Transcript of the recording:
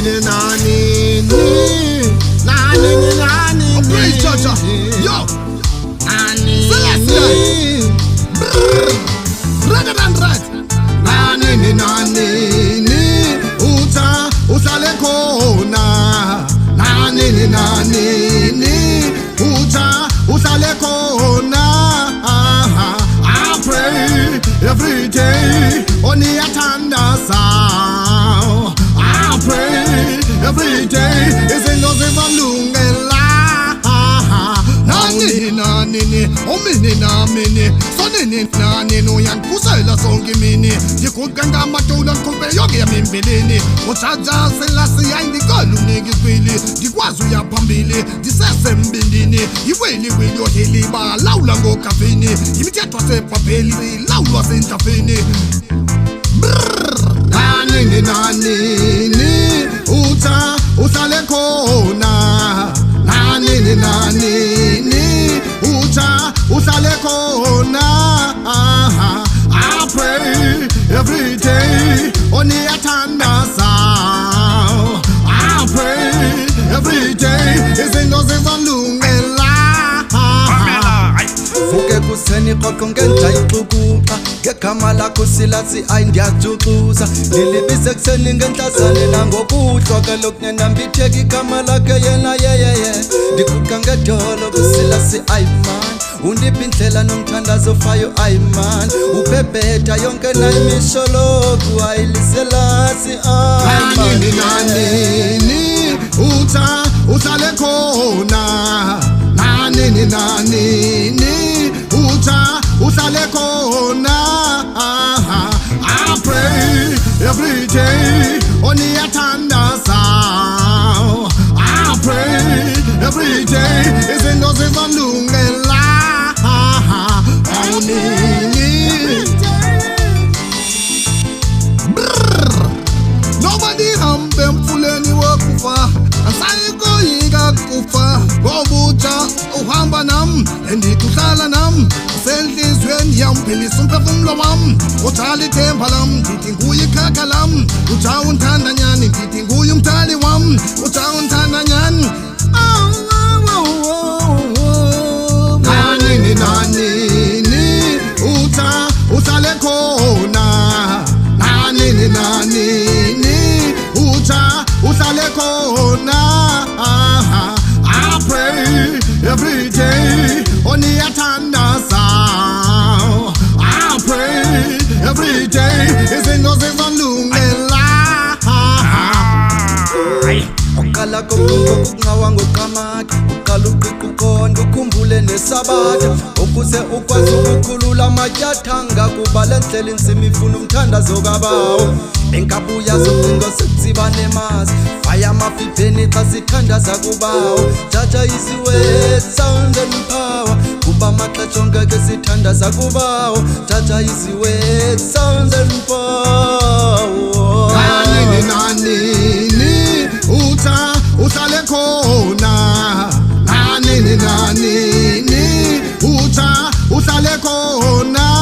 nanini praise church. Yo, Celestia. Rather than right. Nanini usale kona. Nanini usale kona. I pray every day only atanda sound. I pray every day is in those evalungela. Nanini omini namini sonini nanino yan kusela songi mini dikuganga matola kumbe yogi ya mimbilini uchaja selasi ya indikalu nigizwili dikwazu ya pambili disese mbindini iweli wili ohiliba laula ngo kafini imitiatwa se papeli laula se intafini nanini usale kona nanini usale kona. I pray every day only atanda sound. I pray every day is in those lungela. Vuke kuseni qoqo ngenja ixukuqa ngegama lakho Silasi ayindiyajuxuza lilibise kuseni ngenhlazane nangokuhlwa kaloku nenambitheka igama lakhe yena yeyeye ndiguqa ngedolo kuSilasi ayiman undipha indlela nomthandazo fayo ayiman ubhebhetha yonke nayimisholoku ayiliselasi nanini usale khona nanini usale kona. I pray every day only atanda sound. I pray every day is in those lungela. Nobody hambe mfuleni wakufa asayiko yiga kufa ngobuja uhamba nam endikuhlala nam senhlizweni yamphilisa umphefumulo wam uthali ithemba lam ndithi nguye ikhakha lam uja undithanda nyani ndithi nguye umthali wam uja undithanda nyani nanini usale khona nanini usale kona. I pray every day only atanda sound. I pray every day is in those lungela. Ukala kokungawa ngokamati ukala uqiqukona ukhumbule nesabatha ukuze ukwazi ukukhulula amatyathanga kuba lendlela inzima ifuna umthandazo kabawo enkabuya zocingo sekutsiba nemazi fire amafipeni xa sithandaza kubawo jaja iziwe sound and power kuba maxesha onke ke sithandaza kubawo jaja iziwe sound and power. Nanini usale khona nanini usale khona.